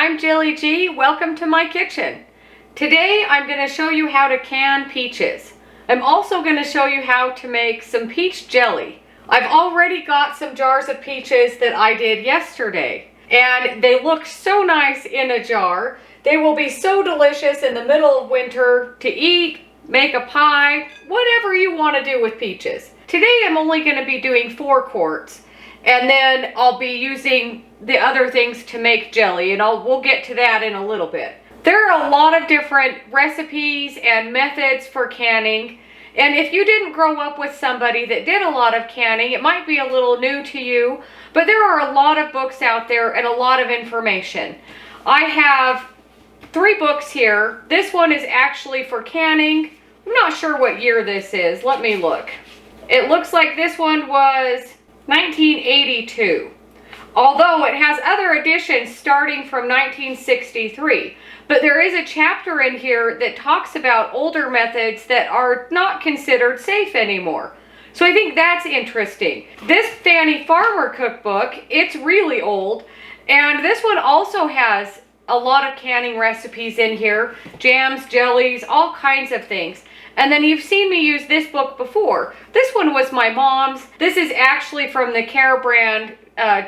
I'm Jilly G. Welcome to my kitchen. Today I'm going to show you how to can peaches. I'm also going to show you how to make some peach jelly. I've already got some jars of peaches that I did yesterday, and they look so nice in a jar. They will be so delicious in the middle of winter to eat, make a pie, whatever you want to do with peaches. Today I'm only going to be doing 4 quarts, and then I'll be using the other things to make jelly, and we'll get to that in a little bit. There are a lot of different recipes and methods for canning, and if you didn't grow up with somebody that did a lot of canning, it might be a little new to you, but there are a lot of books out there and a lot of information. I have 3 books here. This one is actually for canning. I'm not sure what year this is. Let me look. It looks like this one was 1982. Although it has other editions starting from 1963. But there is a chapter in here that talks about older methods that are not considered safe anymore. So I think that's interesting. This Fanny Farmer cookbook, it's really old. And this one also has a lot of canning recipes in here. Jams, jellies, all kinds of things. And then you've seen me use this book before. This one was my mom's. This is actually from the Care brand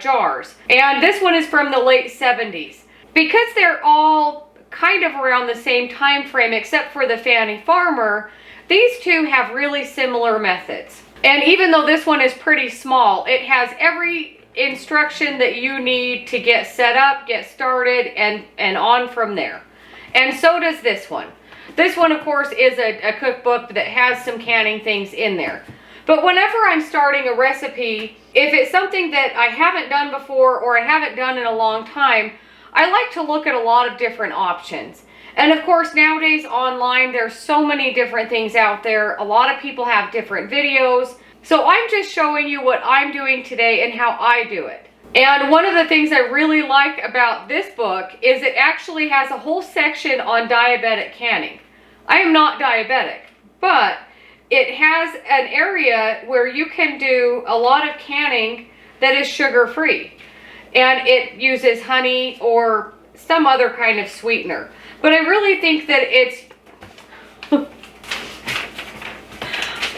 jars. And this one is from the late 70s. Because they're all kind of around the same time frame except for the Fanny Farmer, these two have really similar methods. And even though this one is pretty small, it has every instruction that you need to get set up, get started, and on from there. And so does this one. This one, of course, is a cookbook that has some canning things in there. But whenever I'm starting a recipe, if it's something that I haven't done before or I haven't done in a long time, I like to look at a lot of different options. And of course, nowadays online, there's so many different things out there. A lot of people have different videos. So I'm just showing you what I'm doing today and how I do it. And one of the things I really like about this book is it actually has a whole section on diabetic canning. I am not diabetic, but it has an area where you can do a lot of canning that is sugar-free. And it uses honey or some other kind of sweetener. But I really think that it's...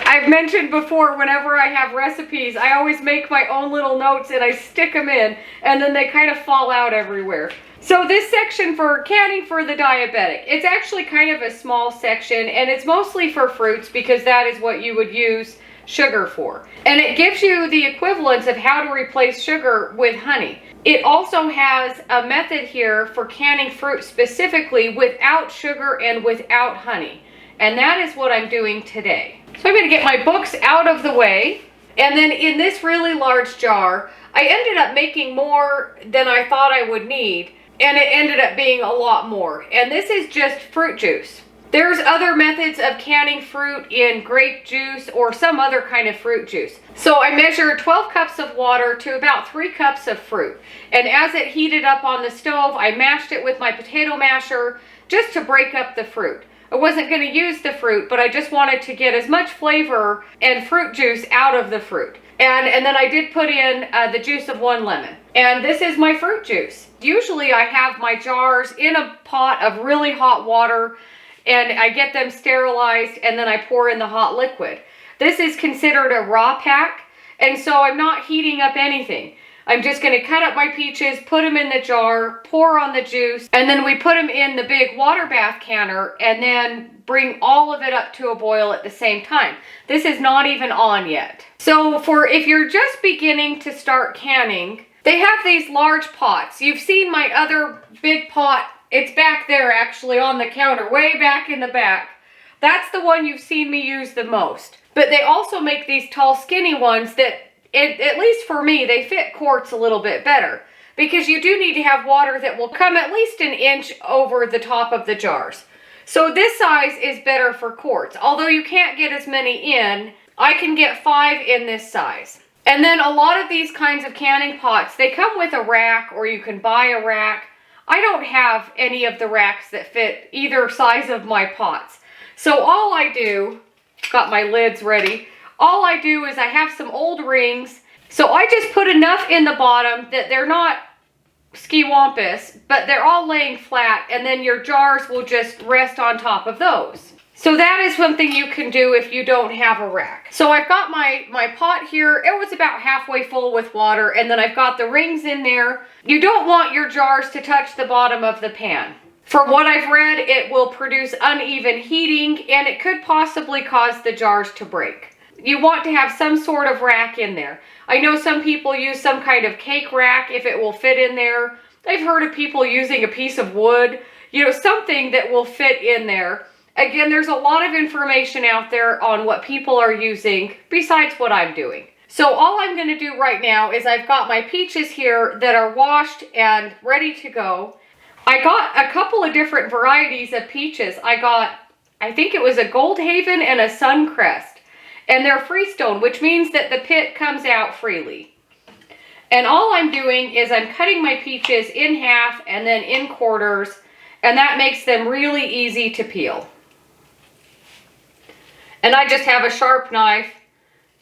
I've mentioned before, whenever I have recipes, I always make my own little notes and I stick them in, and then they kind of fall out everywhere. So this section for canning for the diabetic, it's actually kind of a small section, and it's mostly for fruits because that is what you would use sugar for. And it gives you the equivalence of how to replace sugar with honey. It also has a method here for canning fruit specifically without sugar and without honey. And that is what I'm doing today. So I'm going to get my books out of the way. And then in this really large jar, I ended up making more than I thought I would need. And it ended up being a lot more. And this is just fruit juice. There's other methods of canning fruit in grape juice or some other kind of fruit juice. So I measured 12 cups of water to about 3 cups of fruit. And as it heated up on the stove, I mashed it with my potato masher just to break up the fruit. I wasn't going to use the fruit, but I just wanted to get as much flavor and fruit juice out of the fruit. And then I did put in the juice of 1 lemon. And this is my fruit juice. Usually I have my jars in a pot of really hot water, and I get them sterilized, and then I pour in the hot liquid. This is considered a raw pack, and so I'm not heating up anything. I'm just going to cut up my peaches, put them in the jar, pour on the juice, and then we put them in the big water bath canner, and then bring all of it up to a boil at the same time. This is not even on yet. So if you're just beginning to start canning, they have these large pots. You've seen my other big pot. It's back there actually on the counter, way back in the back. That's the one you've seen me use the most. But they also make these tall, skinny ones that, at least for me, they fit quarts a little bit better. Because you do need to have water that will come at least an inch over the top of the jars. So this size is better for quarts. Although you can't get as many in, I can get 5 in this size. And then a lot of these kinds of canning pots, they come with a rack, or you can buy a rack. I don't have any of the racks that fit either size of my pots. So all I do, got my lids ready, all I do is I have some old rings. So I just put enough in the bottom that they're not skiwampus, but they're all laying flat, and then your jars will just rest on top of those. So that is something you can do if you don't have a rack. So I've got my pot here. It was about halfway full with water, and then I've got the rings in there. You don't want your jars to touch the bottom of the pan. For what I've read, it will produce uneven heating, and it could possibly cause the jars to break. You want to have some sort of rack in there. I know some people use some kind of cake rack if it will fit in there. I've heard of people using a piece of wood, something that will fit in there. Again, there's a lot of information out there on what people are using besides what I'm doing. So all I'm going to do right now is I've got my peaches here that are washed and ready to go. I got a couple of different varieties of peaches. I think it was a Goldhaven and a Suncrest. And they're freestone, which means that the pit comes out freely. And all I'm doing is I'm cutting my peaches in half and then in quarters, and that makes them really easy to peel. And I just have a sharp knife.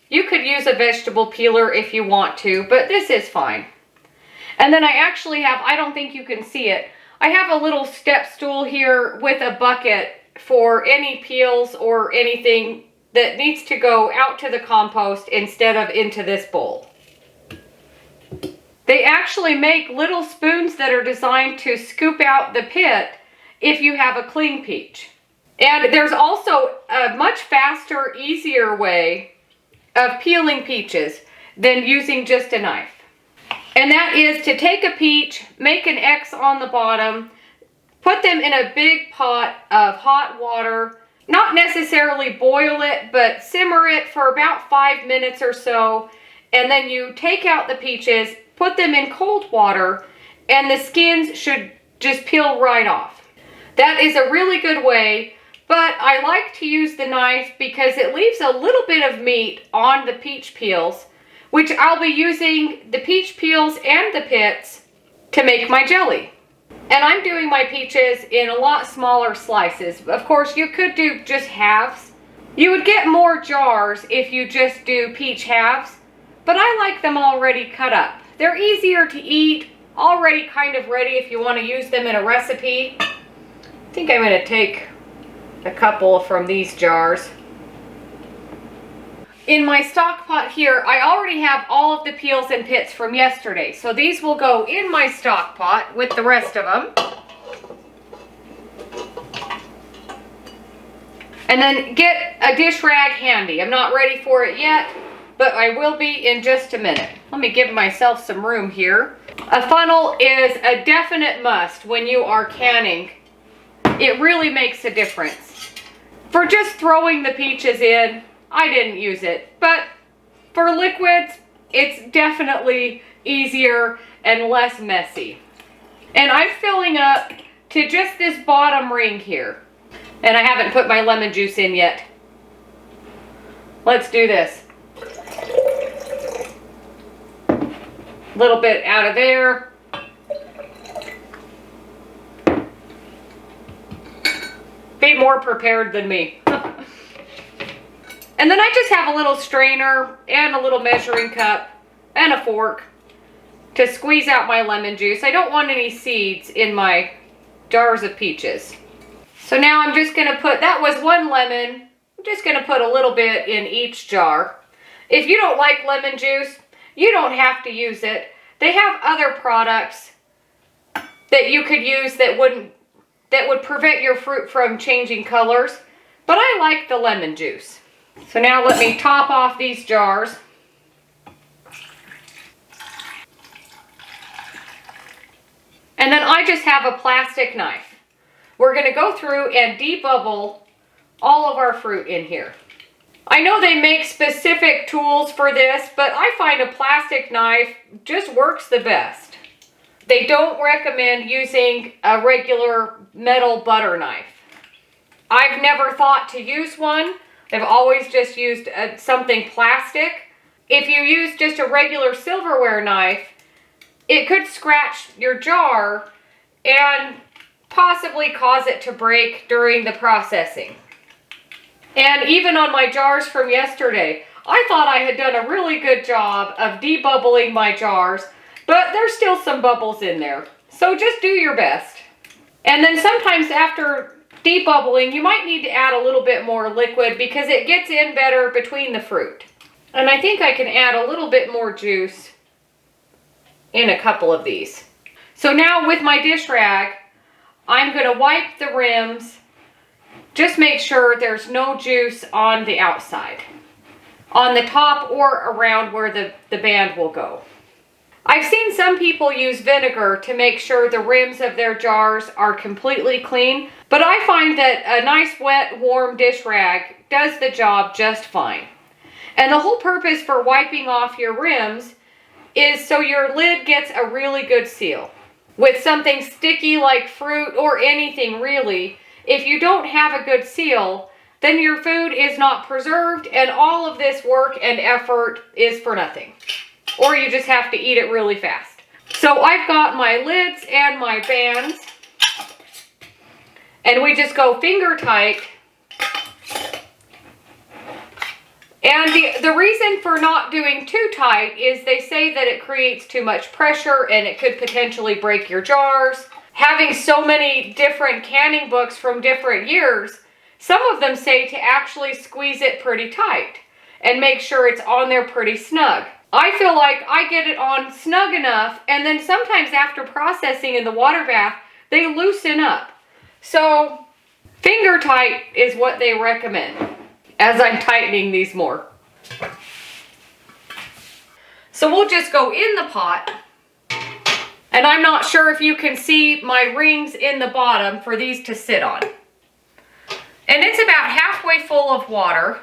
You could use a vegetable peeler if you want to, but this is fine. And then I actually have, I don't think you can see it, I have a little step stool here with a bucket for any peels or anything that needs to go out to the compost instead of into this bowl. They actually make little spoons that are designed to scoop out the pit if you have a clean peach. And there's also a much faster, easier way of peeling peaches than using just a knife. And that is to take a peach, make an X on the bottom, put them in a big pot of hot water, not necessarily boil it, but simmer it for about 5 minutes or so, and then you take out the peaches, put them in cold water, and the skins should just peel right off. That is a really good way. But I like to use the knife because it leaves a little bit of meat on the peach peels, which I'll be using the peach peels and the pits to make my jelly. And I'm doing my peaches in a lot smaller slices. Of course, you could do just halves. You would get more jars if you just do peach halves, but I like them already cut up. They're easier to eat, already kind of ready if you want to use them in a recipe. I think I'm going to take a couple from these jars. In my stock pot here, I already have all of the peels and pits from yesterday. So these will go in my stock pot with the rest of them. And then get a dish rag handy. I'm not ready for it yet, but I will be in just a minute. Let me give myself some room here. A funnel is a definite must when you are canning. It really makes a difference. For just throwing the peaches in, I didn't use it, but for liquids, it's definitely easier and less messy. And I'm filling up to just this bottom ring here. And I haven't put my lemon juice in yet. Let's do this. A little bit out of there. Be more prepared than me. And then I just have a little strainer and a little measuring cup and a fork to squeeze out my lemon juice. I don't want any seeds in my jars of peaches. So now I'm just going to put, that was 1 lemon. I'm just going to put a little bit in each jar. If you don't like lemon juice, you don't have to use it. They have other products that you could use that would prevent your fruit from changing colors, but I like the lemon juice. So now let me top off these jars. And then I just have a plastic knife. We're going to go through and debubble all of our fruit in here. I know they make specific tools for this, but I find a plastic knife just works the best. They don't recommend using a regular metal butter knife. I've never thought to use one. I've always just used something plastic. If you use just a regular silverware knife, it could scratch your jar and possibly cause it to break during the processing. And even on my jars from yesterday, I thought I had done a really good job of debubbling my jars. but there's still some bubbles in there. So just do your best. And then sometimes after debubbling, you might need to add a little bit more liquid because it gets in better between the fruit. And I think I can add a little bit more juice in a couple of these. So now with my dish rag, I'm going to wipe the rims. Just make sure there's no juice on the outside, on the top or around where the band will go. I've seen some people use vinegar to make sure the rims of their jars are completely clean, but I find that a nice wet, warm dish rag does the job just fine. And the whole purpose for wiping off your rims is so your lid gets a really good seal. With something sticky like fruit or anything really, if you don't have a good seal, then your food is not preserved and all of this work and effort is for nothing. Or you just have to eat it really fast. So I've got my lids and my bands, and we just go finger tight. And the reason for not doing too tight is they say that it creates too much pressure and it could potentially break your jars. Having so many different canning books from different years, some of them say to actually squeeze it pretty tight and make sure it's on there pretty snug. I feel like I get it on snug enough, and then sometimes after processing in the water bath, they loosen up. So finger tight is what they recommend as I'm tightening these more. So we'll just go in the pot. And I'm not sure if you can see my rings in the bottom for these to sit on. And it's about halfway full of water.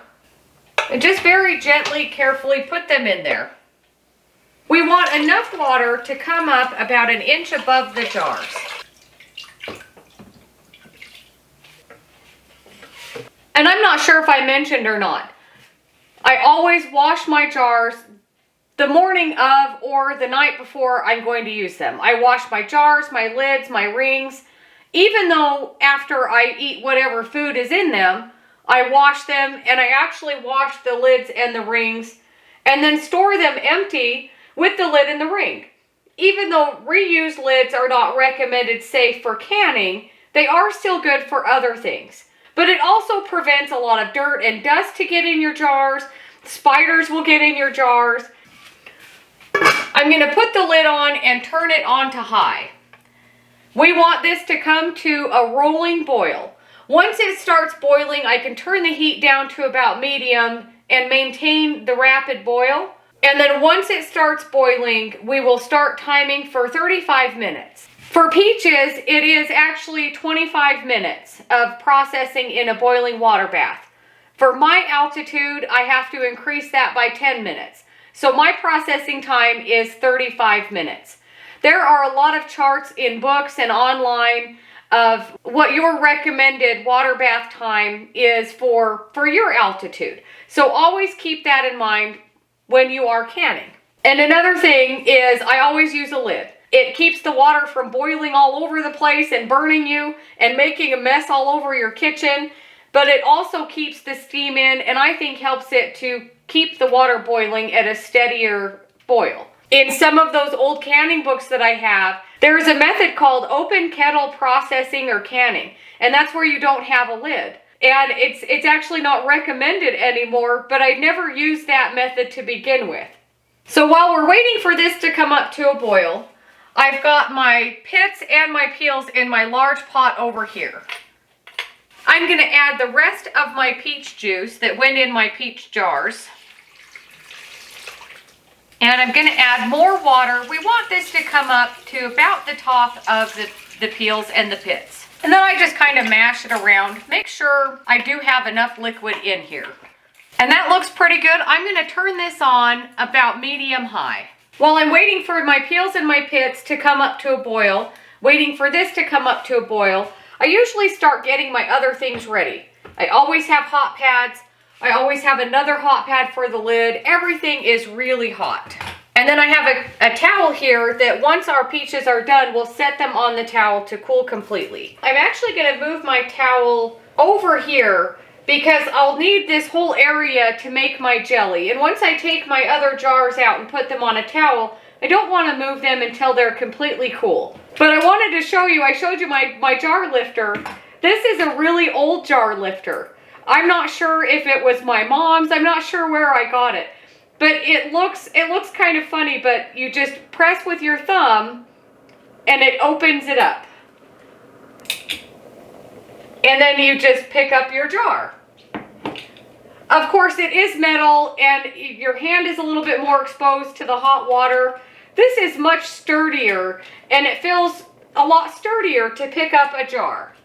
And just very gently, carefully put them in there. We want enough water to come up about 1 inch above the jars. And I'm not sure if I mentioned or not, I always wash my jars the morning of or the night before I'm going to use them. I wash my jars, my lids, my rings. Even though after I eat whatever food is in them, I wash them, and I actually wash the lids and the rings and then store them empty with the lid and the ring. Even though reused lids are not recommended safe for canning, they are still good for other things. But it also prevents a lot of dirt and dust to get in your jars. Spiders will get in your jars. I'm going to put the lid on and turn it on to high. We want this to come to a rolling boil. Once it starts boiling, I can turn the heat down to about medium and maintain the rapid boil. And then once it starts boiling, we will start timing for 35 minutes. For peaches, it is actually 25 minutes of processing in a boiling water bath. For my altitude, I have to increase that by 10 minutes. So my processing time is 35 minutes. There are a lot of charts in books and online of what your recommended water bath time is for your altitude. So always keep that in mind when you are canning. And another thing is I always use a lid. It keeps the water from boiling all over the place and burning you and making a mess all over your kitchen, but it also keeps the steam in, and I think helps it to keep the water boiling at a steadier boil. In some of those old canning books that I have, there is a method called open kettle processing or canning, and that's where you don't have a lid. And it's actually not recommended anymore, but I never used that method to begin with. So while we're waiting for this to come up to a boil, I've got my pits and my peels in my large pot over here. I'm going to add the rest of my peach juice that went in my peach jars. And I'm going to add more water. We want this to come up to about the top of the peels and the pits. And then I just kind of mash it around. Make sure I do have enough liquid in here. And that looks pretty good. I'm going to turn this on about medium-high. While I'm waiting for my peels and my pits to come up to a boil, waiting for this to come up to a boil, I usually start getting my other things ready. I always have hot pads. I always have another hot pad for the lid. Everything is really hot. And then I have a towel here that once our peaches are done, we'll set them on the towel to cool completely. I'm actually going to move my towel over here because I'll need this whole area to make my jelly. And once I take my other jars out and put them on a towel, I don't want to move them until they're completely cool. But I wanted to show you, I showed you my jar lifter. This is a really old jar lifter. I'm not sure if it was my mom's. I'm not sure where I got it. But it looks kind of funny, but you just press with your thumb and it opens it up. And then you just pick up your jar. Of course, it is metal and your hand is a little bit more exposed to the hot water. This is much sturdier and it feels a lot sturdier to pick up a jar.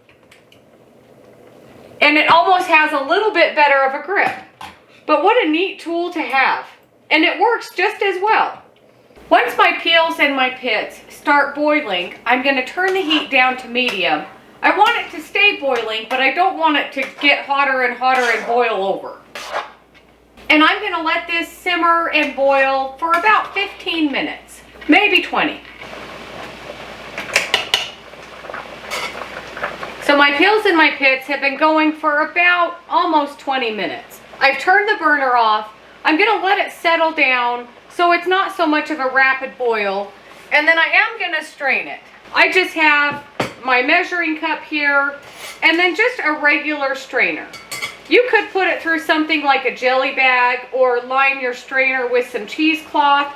And it almost has a little bit better of a grip. But what a neat tool to have. And it works just as well. Once my peels and my pits start boiling, I'm going to turn the heat down to medium. I want it to stay boiling, but I don't want it to get hotter and hotter and boil over. And I'm going to let this simmer and boil for about 15 minutes, maybe 20. So my peels and my pits have been going for about almost 20 minutes. I've turned the burner off. I'm going to let it settle down so it's not so much of a rapid boil. And then I am going to strain it. I just have my measuring cup here and then just a regular strainer. You could put it through something like a jelly bag or line your strainer with some cheesecloth.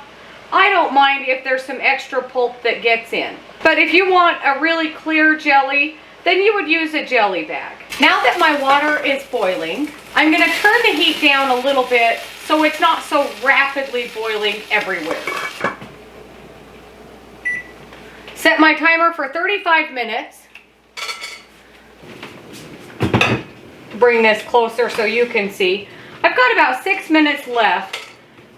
I don't mind if there's some extra pulp that gets in. But if you want a really clear jelly, then you would use a jelly bag. Now that my water is boiling, I'm going to turn the heat down a little bit so it's not so rapidly boiling everywhere. Set my timer for 35 minutes. Bring this closer so you can see. I've got about 6 minutes left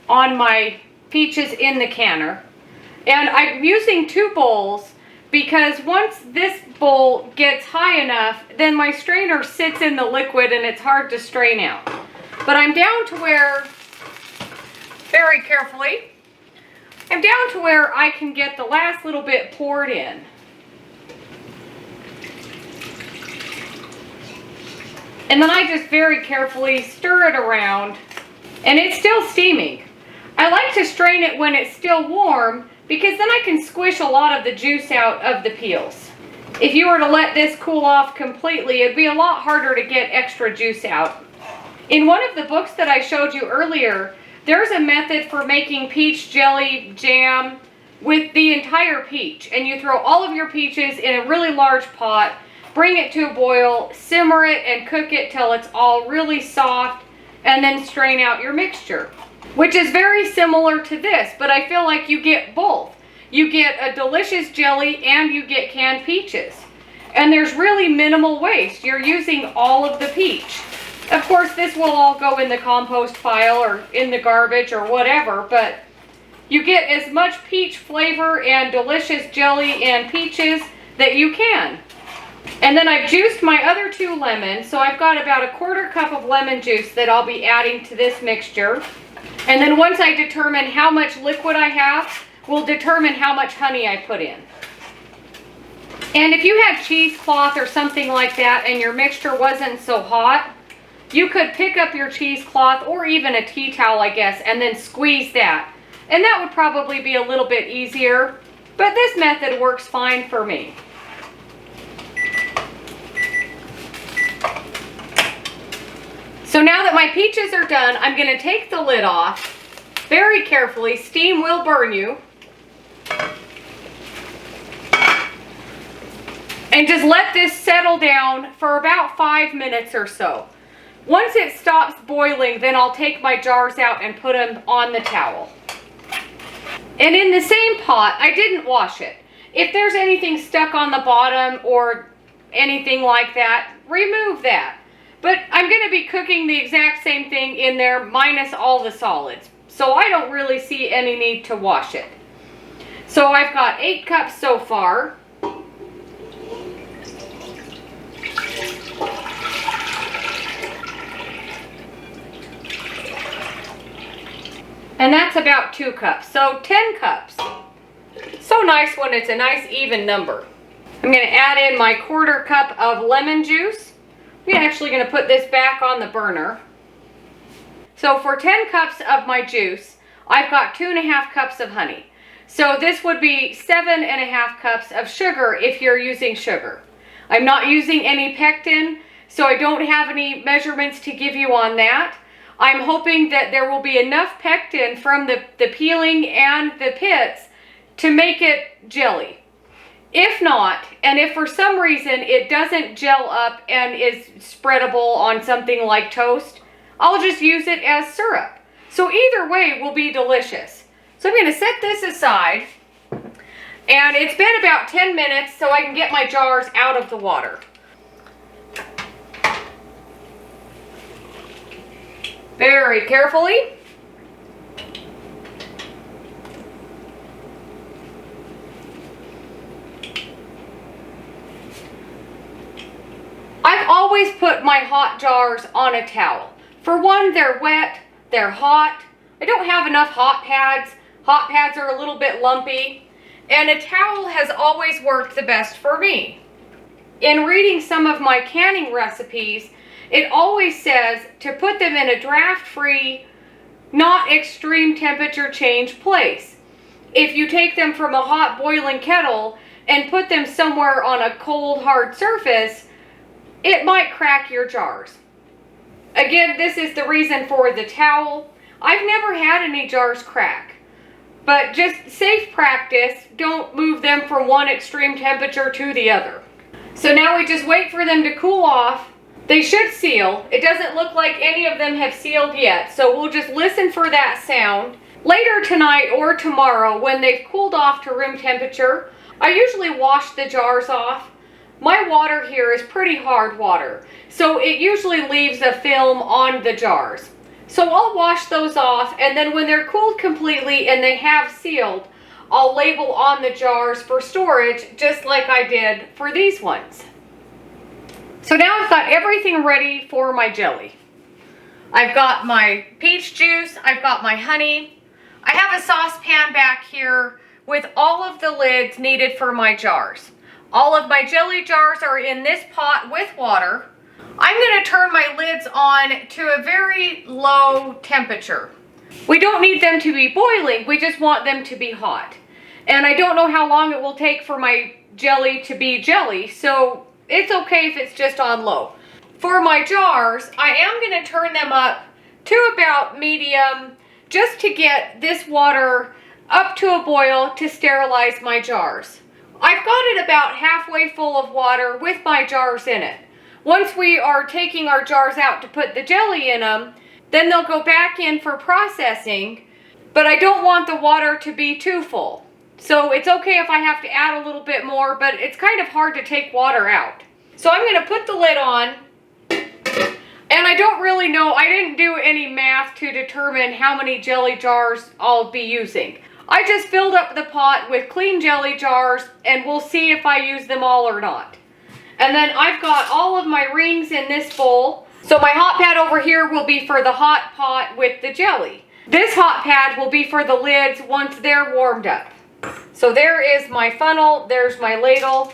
on my peaches in the canner. And I'm using 2 bowls because once this bowl gets high enough, then my strainer sits in the liquid and it's hard to strain out. But I'm down to where, very carefully, I'm down to where I can get the last little bit poured in. And then I just very carefully stir it around, and it's still steaming. I like to strain it when it's still warm because then I can squish a lot of the juice out of the peels. If you were to let this cool off completely, it'd be a lot harder to get extra juice out. In one of the books that I showed you earlier, there's a method for making peach jelly jam with the entire peach. And you throw all of your peaches in a really large pot, bring it to a boil, simmer it and cook it till it's all really soft, and then strain out your mixture. Which is very similar to this, but I feel like you get both. You get a delicious jelly and you get canned peaches. And there's really minimal waste. You're using all of the peach. Of course, this will all go in the compost pile or in the garbage or whatever, but you get as much peach flavor and delicious jelly and peaches that you can. And then I've juiced my other 2 lemons, so I've got about a 1/4 cup of lemon juice that I'll be adding to this mixture. And then once I determine how much liquid I have, will determine how much honey I put in. And if you had cheesecloth or something like that and your mixture wasn't so hot, you could pick up your cheesecloth or even a tea towel, I guess, and then squeeze that. And that would probably be a little bit easier, but this method works fine for me. So now that my peaches are done, I'm going to take the lid off very carefully. Steam will burn you. And just let this settle down for about 5 minutes or so. Once it stops boiling, then I'll take my jars out and put them on the towel. And in the same pot, I didn't wash it. If there's anything stuck on the bottom or anything like that, remove that. But I'm going to be cooking the exact same thing in there minus all the solids. So I don't really see any need to wash it. So I've got 8 cups so far. And that's about 2 cups. So 10 cups. So nice when it's a nice even number. I'm going to add in my 1/4 cup of lemon juice. I'm actually going to put this back on the burner. So for 10 cups of my juice, I've got 2.5 cups of honey. So this would be 7.5 cups of sugar if you're using sugar. I'm not using any pectin, so I don't have any measurements to give you on that. I'm hoping that there will be enough pectin from the peeling and the pits to make it jelly. If not, and if for some reason it doesn't gel up and is spreadable on something like toast, I'll just use it as syrup. So either way will be delicious. So I'm going to set this aside, and it's been about 10 minutes so I can get my jars out of the water. Very carefully. I've always put my hot jars on a towel. For one, they're wet, they're hot. I don't have enough hot pads. Hot pads are a little bit lumpy, and a towel has always worked the best for me. In reading some of my canning recipes, it always says to put them in a draft-free, not extreme temperature change place. If you take them from a hot boiling kettle and put them somewhere on a cold, hard surface, it might crack your jars. Again, this is the reason for the towel. I've never had any jars crack, but just safe practice, don't move them from one extreme temperature to the other. So now we just wait for them to cool off. They should seal. It doesn't look like any of them have sealed yet, so we'll just listen for that sound. Later tonight or tomorrow, when they've cooled off to room temperature, I usually wash the jars off. My water here is pretty hard water, so it usually leaves a film on the jars. So I'll wash those off, and then when they're cooled completely and they have sealed, I'll label on the jars for storage, just like I did for these ones. So now I've got everything ready for my jelly. I've got my peach juice, I've got my honey. I have a saucepan back here with all of the lids needed for my jars. All of my jelly jars are in this pot with water. I'm going to turn my lids on to a very low temperature. We don't need them to be boiling, we just want them to be hot. And I don't know how long it will take for my jelly to be jelly, so it's okay if it's just on low. For my jars, I am going to turn them up to about medium just to get this water up to a boil to sterilize my jars. I've got it about halfway full of water with my jars in it. Once we are taking our jars out to put the jelly in them, then they'll go back in for processing, but I don't want the water to be too full. So it's okay if I have to add a little bit more, but it's kind of hard to take water out. So I'm going to put the lid on, and I don't really know, I didn't do any math to determine how many jelly jars I'll be using. I just filled up the pot with clean jelly jars, and we'll see if I use them all or not. And then I've got all of my rings in this bowl. So my hot pad over here will be for the hot pot with the jelly. This hot pad will be for the lids once they're warmed up. So there is my funnel, there's my ladle.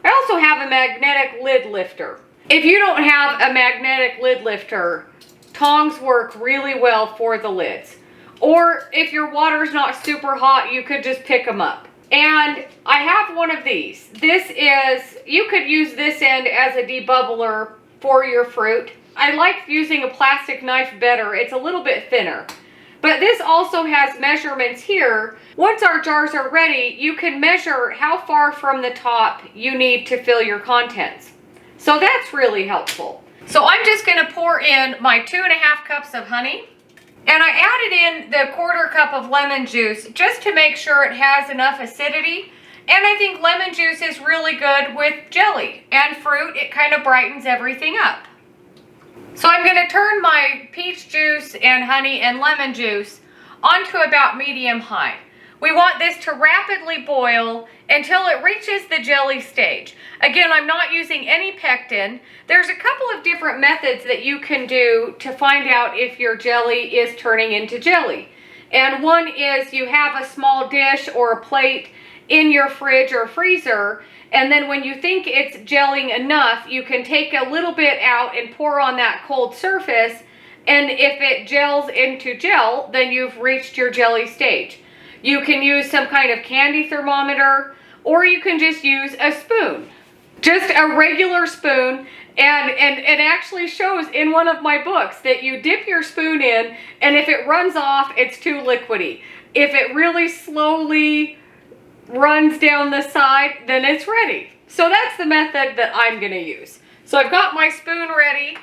I also have a magnetic lid lifter. If you don't have a magnetic lid lifter, tongs work really well for the lids. Or if your water's not super hot, you could just pick them up. And I have one of these. This is, you could use this end as a debubbler for your fruit. I like using a plastic knife better. It's a little bit thinner. But this also has measurements here. Once our jars are ready, you can measure how far from the top you need to fill your contents. So that's really helpful. So I'm just going to pour in my 2.5 cups of honey. And I added in the 1/4 cup of lemon juice just to make sure it has enough acidity. And I think lemon juice is really good with jelly and fruit. It kind of brightens everything up. So I'm going to turn my peach juice and honey and lemon juice onto about medium-high. We want this to rapidly boil until it reaches the jelly stage. Again, I'm not using any pectin. There's a couple of different methods that you can do to find out if your jelly is turning into jelly. And one is you have a small dish or a plate in your fridge or freezer, and then when you think it's gelling enough, you can take a little bit out and pour on that cold surface, and if it gels into gel, then you've reached your jelly stage. You can use some kind of candy thermometer, or you can just use a spoon. Just a regular spoon, and it actually shows in one of my books that you dip your spoon in, and if it runs off, it's too liquidy. If it really slowly runs down the side, then it's ready. So that's the method that I'm gonna use. So I've got my spoon ready,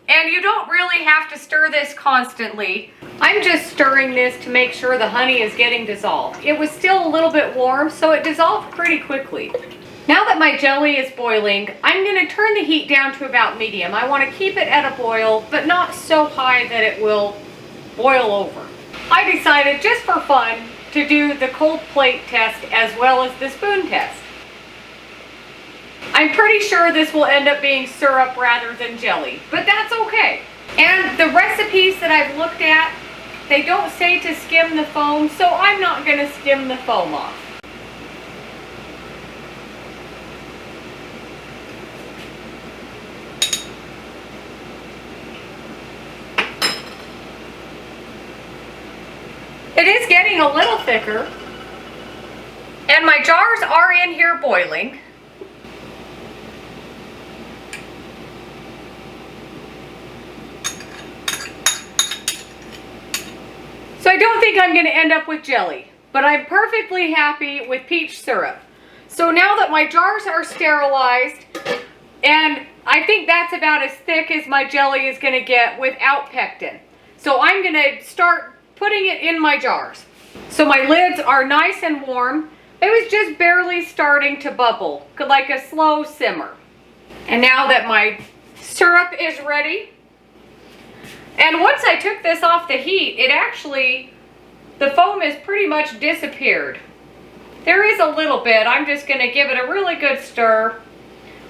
and you don't really have to stir this constantly. I'm just stirring this to make sure the honey is getting dissolved. It was still a little bit warm, so it dissolved pretty quickly. Now that my jelly is boiling, I'm gonna turn the heat down to about medium. I wanna keep it at a boil, but not so high that it will boil over. I decided, just for fun, to do the cold plate test as well as the spoon test. I'm pretty sure this will end up being syrup rather than jelly, but that's okay. And the recipes that I've looked at, they don't say to skim the foam, so I'm not gonna skim the foam off. It is getting a little thicker, and my jars are in here boiling. So I don't think I'm going to end up with jelly, but I'm perfectly happy with peach syrup. So now that my jars are sterilized, and I think that's about as thick as my jelly is going to get without pectin. So I'm going to start putting it in my jars. So my lids are nice and warm. It was just barely starting to bubble, like a slow simmer. And now that my syrup is ready, and once I took this off the heat, the foam has pretty much disappeared. There is a little bit. I'm just going to give it a really good stir.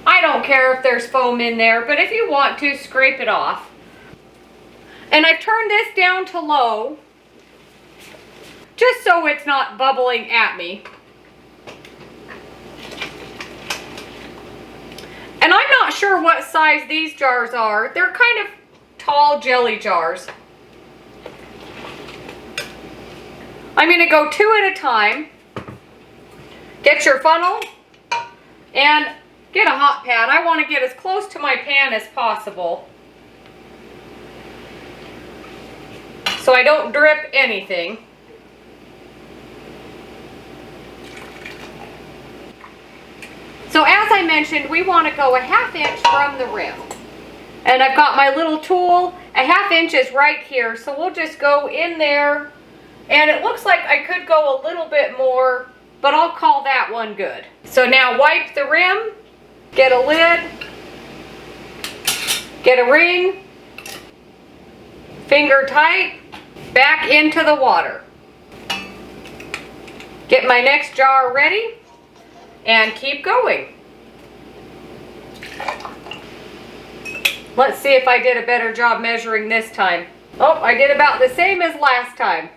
I don't care if there's foam in there, but if you want to, scrape it off. And I've turned this down to low, just so it's not bubbling at me. And I'm not sure what size these jars are. They're kind of tall jelly jars. I'm going to go 2 at a time. Get your funnel and get a hot pad. I want to get as close to my pan as possible so I don't drip anything. So as I mentioned, we want to go a 1/2 inch from the rim. And I've got my little tool, a 1/2 inch is right here, so we'll just go in there. And it looks like I could go a little bit more, but I'll call that one good. So now wipe the rim, get a lid, get a ring, finger tight, back into the water. Get my next jar ready and keep going. Let's see if I did a better job measuring this time. Oh, I did about the same as last time.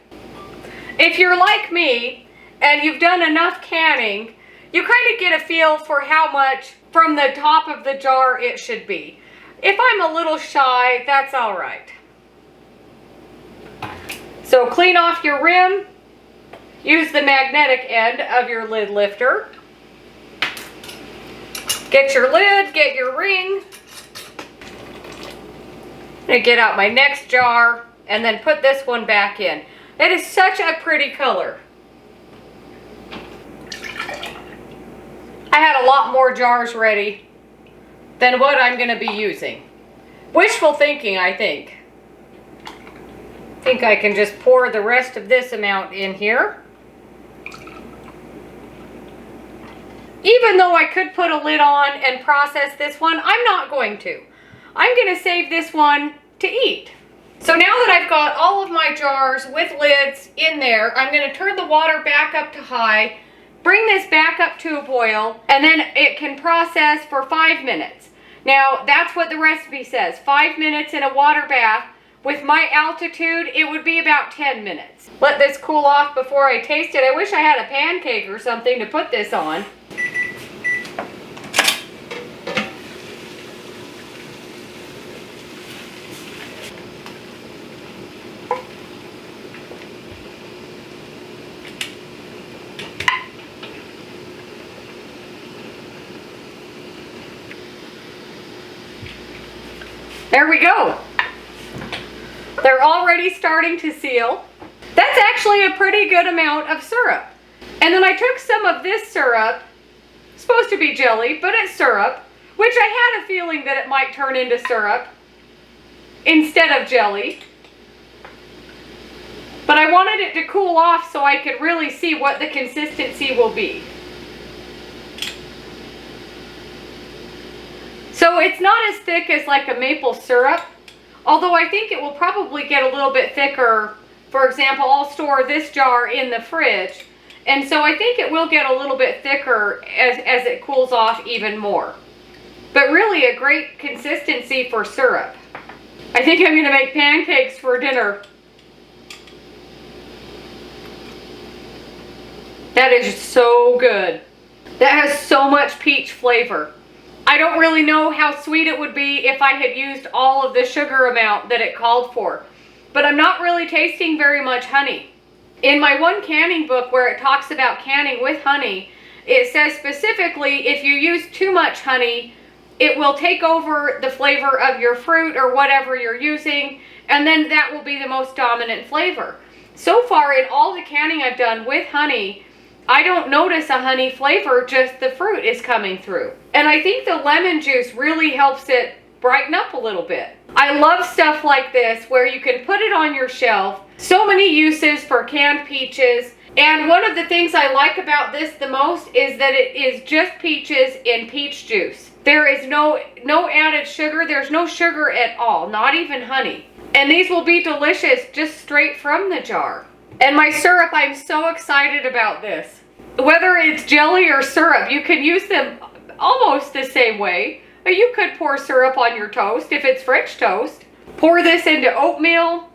If you're like me and you've done enough canning, you kind of get a feel for how much from the top of the jar it should be. If I'm a little shy, that's all right. So clean off your rim. Use the magnetic end of your lid lifter. Get your lid, get your ring. I'm going to get out my next jar and then put this one back in. It is such a pretty color. I had a lot more jars ready than what I'm going to be using. Wishful thinking, I think. I think I can just pour the rest of this amount in here. Even though I could put a lid on and process this one, I'm not going to. I'm going to save this one to eat. So now that I've got all of my jars with lids in there, I'm going to turn the water back up to high, bring this back up to a boil, and then it can process for 5 minutes. Now, that's what the recipe says, 5 minutes in a water bath. With my altitude, it would be about 10 minutes. Let this cool off before I taste it. I wish I had a pancake or something to put this on. There we go. They're already starting to seal. That's actually a pretty good amount of syrup. And then I took some of this syrup, supposed to be jelly, but it's syrup, which I had a feeling that it might turn into syrup instead of jelly. But I wanted it to cool off so I could really see what the consistency will be. So it's not as thick as like a maple syrup, although I think it will probably get a little bit thicker. For example, I'll store this jar in the fridge, and so I think it will get a little bit thicker as it cools off even more. But really a great consistency for syrup. I think I'm going to make pancakes for dinner. That is so good. That has so much peach flavor. I don't really know how sweet it would be if I had used all of the sugar amount that it called for. But I'm not really tasting very much honey. In my one canning book where it talks about canning with honey, it says specifically if you use too much honey, it will take over the flavor of your fruit or whatever you're using, and then that will be the most dominant flavor. So far in all the canning I've done with honey, I don't notice a honey flavor, just the fruit is coming through. And I think the lemon juice really helps it brighten up a little bit. I love stuff like this where you can put it on your shelf. So many uses for canned peaches. And one of the things I like about this the most is that it is just peaches in peach juice. There is no added sugar. There's no sugar at all, not even honey. And these will be delicious just straight from the jar. And my syrup, I'm so excited about this. Whether it's jelly or syrup, you can use them almost the same way. You could pour syrup on your toast if it's French toast. Pour this into oatmeal.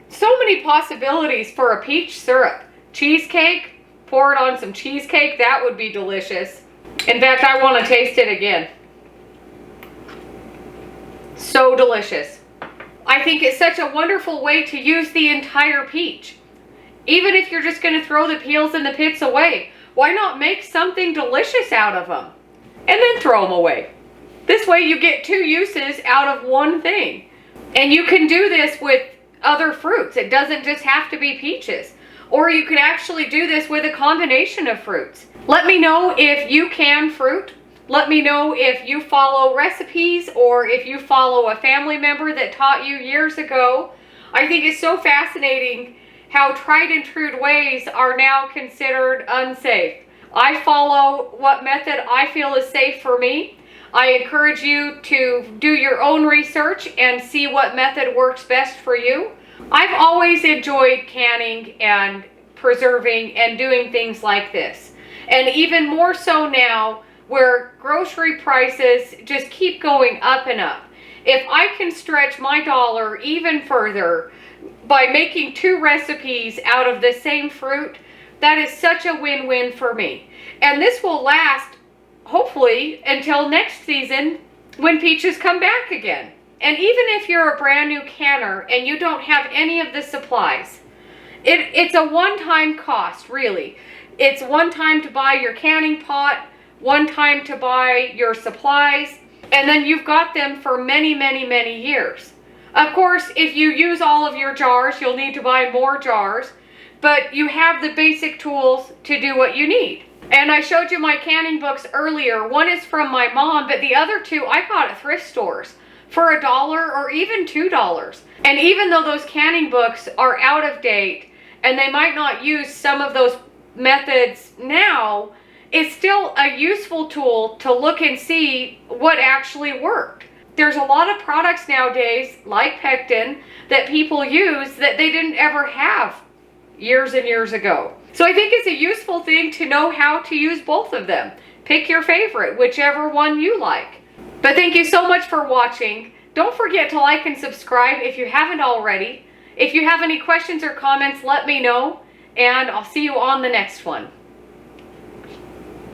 So many possibilities for a peach syrup. Cheesecake, pour it on some cheesecake. That would be delicious. In fact, I want to taste it again. So delicious. I think it's such a wonderful way to use the entire peach. Even if you're just going to throw the peels and the pits away, why not make something delicious out of them? And then throw them away. This way you get two uses out of one thing. And you can do this with other fruits. It doesn't just have to be peaches. Or you could actually do this with a combination of fruits. Let me know if you can fruit. Let me know if you follow recipes or if you follow a family member that taught you years ago. I think it's so fascinating how tried and true ways are now considered unsafe. I follow what method I feel is safe for me. I encourage you to do your own research and see what method works best for you. I've always enjoyed canning and preserving and doing things like this. And even more so now where grocery prices just keep going up and up. If I can stretch my dollar even further by making two recipes out of the same fruit, that is such a win-win for me. And this will last, hopefully, until next season when peaches come back again. And even if you're a brand new canner and you don't have any of the supplies, it's a one-time cost, really. It's one time to buy your canning pot, one time to buy your supplies, and then you've got them for many, many, many years. Of course, if you use all of your jars, you'll need to buy more jars, but you have the basic tools to do what you need. And I showed you my canning books earlier. One is from my mom, but the other two I got at thrift stores for $1 or even $2. And even though those canning books are out of date and they might not use some of those methods now, it's still a useful tool to look and see what actually worked. There's a lot of products nowadays, like pectin, that people use that they didn't ever have years and years ago. So I think it's a useful thing to know how to use both of them. Pick your favorite, whichever one you like. But thank you so much for watching. Don't forget to like and subscribe if you haven't already. If you have any questions or comments, let me know, and I'll see you on the next one.